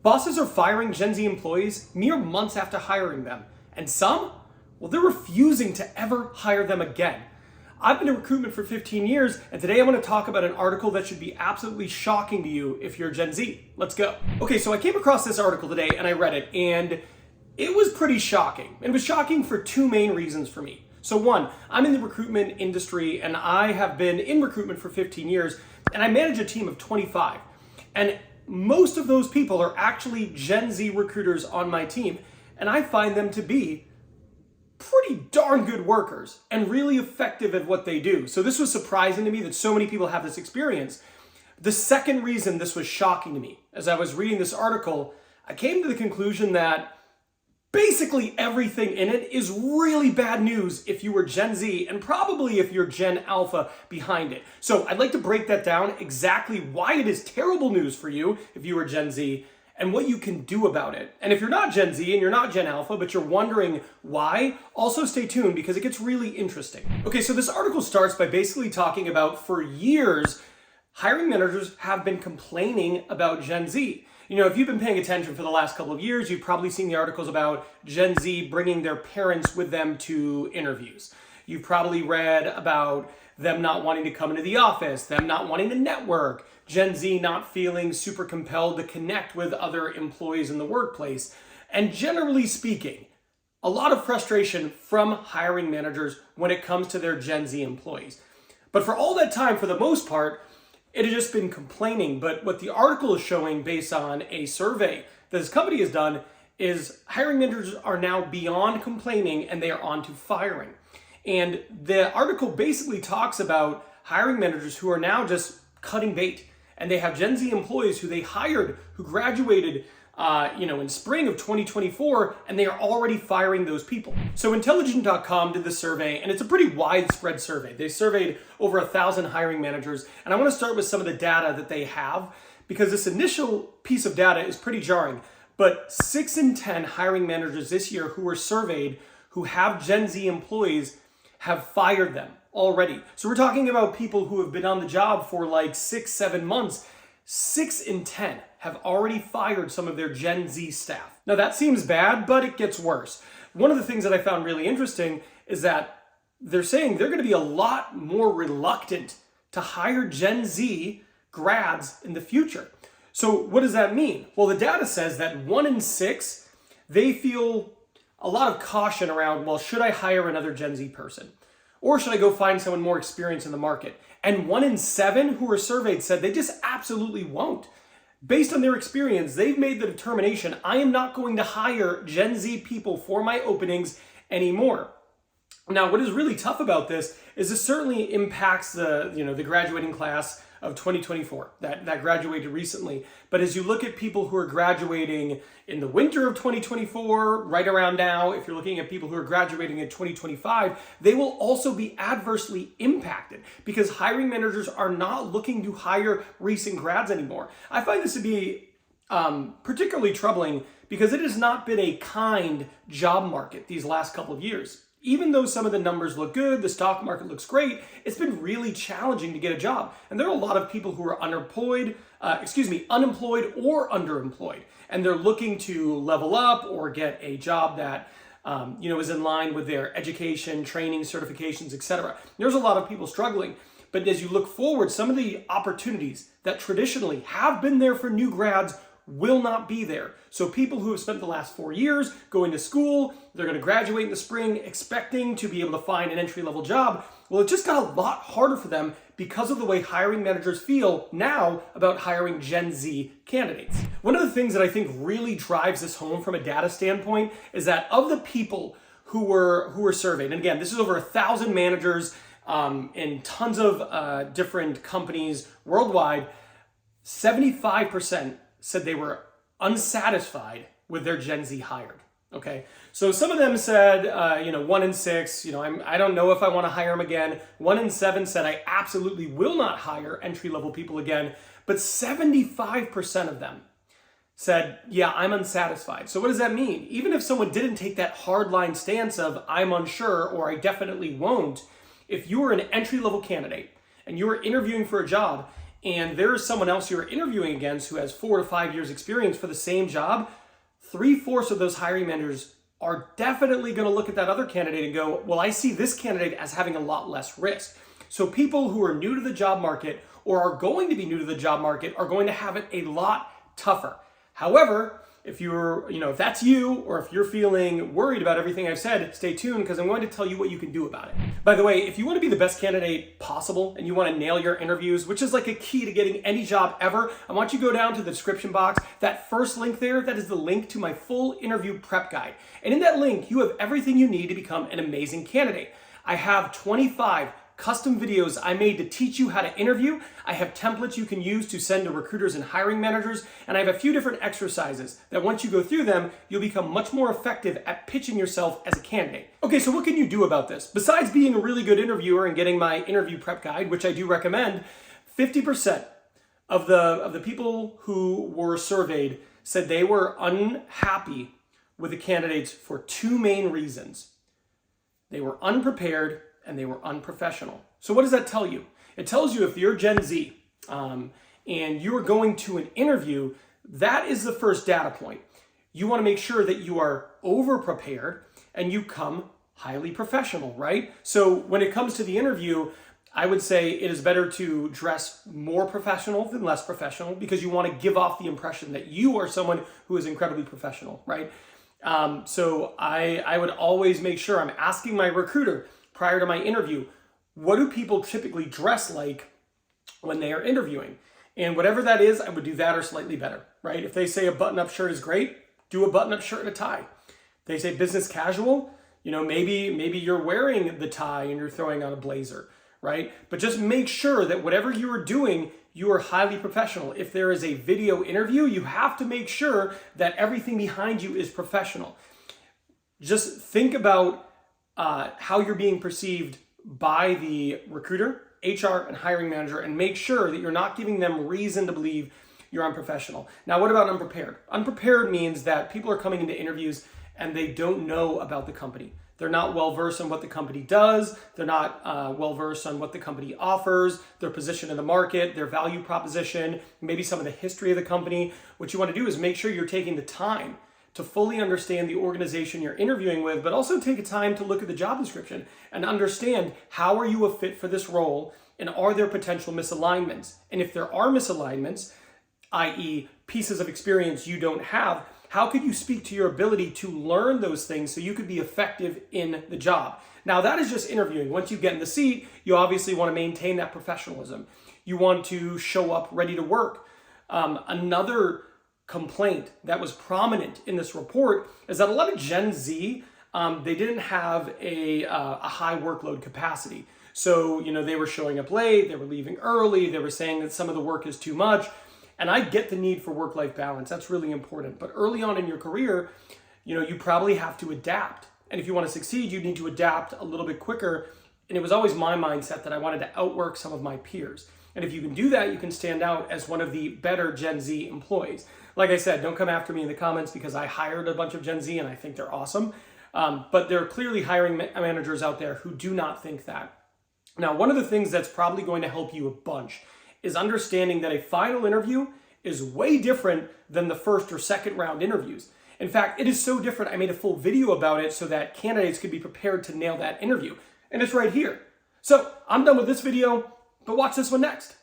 Bosses are firing Gen Z employees mere months after hiring them, and some, well, they're refusing to ever hire them again. I've been in recruitment for 15 years, and today I want to talk about an article that should be absolutely shocking to you if you're Gen Z. Let's go. Okay, so I came across this article today and I read it, and it was pretty shocking. It was shocking for two main reasons for me. So one, I'm in the recruitment industry and I have been in recruitment for 15 years, and I manage a team of 25. And most of those people are actually Gen Z recruiters on my team, and I find them to be pretty darn good workers and really effective at what they do. So this was surprising to me that so many people have this experience. The second reason this was shocking to me, as I was reading this article, I came to the conclusion that basically everything in it is really bad news if you were Gen Z, and probably if you're Gen Alpha behind it. So I'd like to break that down, exactly why it is terrible news for you if you were Gen Z, and what you can do about it. And if you're not Gen Z and you're not Gen Alpha, but you're wondering why, also stay tuned because it gets really interesting. Okay, so this article starts by basically talking about, for years, hiring managers have been complaining about Gen Z. You know, if you've been paying attention for the last couple of years, you've probably seen the articles about Gen Z bringing their parents with them to interviews. You've probably read about them not wanting to come into the office, them not wanting to network, Gen Z not feeling super compelled to connect with other employees in the workplace. And generally speaking, a lot of frustration from hiring managers when it comes to their Gen Z employees. But for all that time, for the most part, it had just been complaining. But what the article is showing, based on a survey that this company has done, is hiring managers are now beyond complaining and they are on to firing. And the article basically talks about hiring managers who are now just cutting bait. And they have Gen Z employees who they hired, who graduated in spring of 2024, and they are already firing those people. So Intelligent.com did the survey, and it's a pretty widespread survey. They surveyed over 1,000 hiring managers, and I want to start with some of the data that they have, because this initial piece of data is pretty jarring. But 6 in 10 hiring managers this year who were surveyed who have Gen Z employees have fired them already. So we're talking about people who have been on the job for like 6-7 months. 6 in 10 have already fired some of their Gen Z staff. Now that seems bad, but it gets worse. One of the things that I found really interesting is that they're saying they're going to be a lot more reluctant to hire Gen Z grads in the future. So what does that mean? Well, the data says that 1 in 6, they feel a lot of caution around, well, should I hire another Gen Z person? Or should I go find someone more experienced in the market? And 1 in 7 who were surveyed said they just absolutely won't. Based on their experience, they've made the determination, I am not going to hire Gen Z people for my openings anymore. Now, what is really tough about this is this certainly impacts the graduating class of 2024 that graduated recently. But as you look at people who are graduating in the winter of 2024, right around now, if you're looking at people who are graduating in 2025, they will also be adversely impacted because hiring managers are not looking to hire recent grads anymore. I find this to be particularly troubling because it has not been a kind job market these last couple of years. Even though some of the numbers look good, the stock market looks great, it's been really challenging to get a job. And there are a lot of people who are unemployed or underemployed. And they're looking to level up or get a job that is in line with their education, training, certifications, etc. There's a lot of people struggling. But as you look forward, some of the opportunities that traditionally have been there for new grads will not be there. So people who have spent the last 4 years going to school, they're going to graduate in the spring expecting to be able to find an entry-level job. Well, it just got a lot harder for them because of the way hiring managers feel now about hiring Gen Z candidates. One of the things that I think really drives this home from a data standpoint is that of the people who were surveyed, and again, this is over 1,000 managers in tons of different companies worldwide, 75% said they were unsatisfied with their Gen Z hired. Okay, so some of them said, 1 in 6, I don't know if I want to hire them again. 1 in 7 said I absolutely will not hire entry-level people again. But 75% of them said, yeah, I'm unsatisfied. So what does that mean? Even if someone didn't take that hardline stance of I'm unsure or I definitely won't, if you were an entry-level candidate and you were interviewing for a job and there's someone else you're interviewing against who has 4 to 5 years experience for the same job, 3/4 of those hiring managers are definitely going to look at that other candidate and go, well, I see this candidate as having a lot less risk. So people who are new to the job market or are going to be new to the job market are going to have it a lot tougher. However, if that's you, or if you're feeling worried about everything I've said, stay tuned because I'm going to tell you what you can do about it. By the way, if you want to be the best candidate possible and you want to nail your interviews, which is like a key to getting any job ever, I want you to go down to the description box. That first link there, that is the link to my full interview prep guide. And in that link, you have everything you need to become an amazing candidate. I have 25 custom videos I made to teach you how to interview. I have templates you can use to send to recruiters and hiring managers, and I have a few different exercises that once you go through them, you'll become much more effective at pitching yourself as a candidate. Okay, so what can you do about this? Besides being a really good interviewer and getting my interview prep guide, which I do recommend, 50% of the people who were surveyed said they were unhappy with the candidates for 2 main reasons. They were unprepared and they were unprofessional. So what does that tell you? It tells you if you're Gen Z and you're going to an interview, that is the first data point. You want to make sure that you are over-prepared and you come highly professional, right? So when it comes to the interview, I would say it is better to dress more professional than less professional because you want to give off the impression that you are someone who is incredibly professional, right? So I would always make sure I'm asking my recruiter prior to my interview, what do people typically dress like when they are interviewing? And whatever that is, I would do that or slightly better, right? If they say a button-up shirt is great, do a button-up shirt and a tie. If they say business casual, maybe you're wearing the tie and you're throwing on a blazer, right? But just make sure that whatever you are doing, you are highly professional. If there is a video interview, you have to make sure that everything behind you is professional. Just think about how you're being perceived by the recruiter, HR, and hiring manager, and make sure that you're not giving them reason to believe you're unprofessional. Now, what about unprepared? Unprepared means that people are coming into interviews and they don't know about the company. They're not well-versed on what the company does. They're not well-versed on what the company offers, their position in the market, their value proposition, maybe some of the history of the company. What you want to do is make sure you're taking the time to fully understand the organization you're interviewing with, but also take a time to look at the job description and understand how are you a fit for this role and are there potential misalignments? And if there are misalignments, i.e. pieces of experience you don't have, how could you speak to your ability to learn those things so you could be effective in the job? Now that is just interviewing. Once you get in the seat, you obviously want to maintain that professionalism. You want to show up ready to work. Another complaint that was prominent in this report is that a lot of Gen Z, they didn't have a high workload capacity. So, they were showing up late, they were leaving early, they were saying that some of the work is too much. And I get the need for work-life balance. That's really important. But early on in your career, you probably have to adapt. And if you want to succeed, you need to adapt a little bit quicker. And it was always my mindset that I wanted to outwork some of my peers. And if you can do that, you can stand out as one of the better Gen Z employees. Like I said, don't come after me in the comments because I hired a bunch of Gen Z and I think they're awesome. But there are clearly hiring managers out there who do not think that. Now, one of the things that's probably going to help you a bunch is understanding that a final interview is way different than the first or second round interviews. In fact, it is so different, I made a full video about it so that candidates could be prepared to nail that interview. And it's right here. So I'm done with this video, but watch this one next.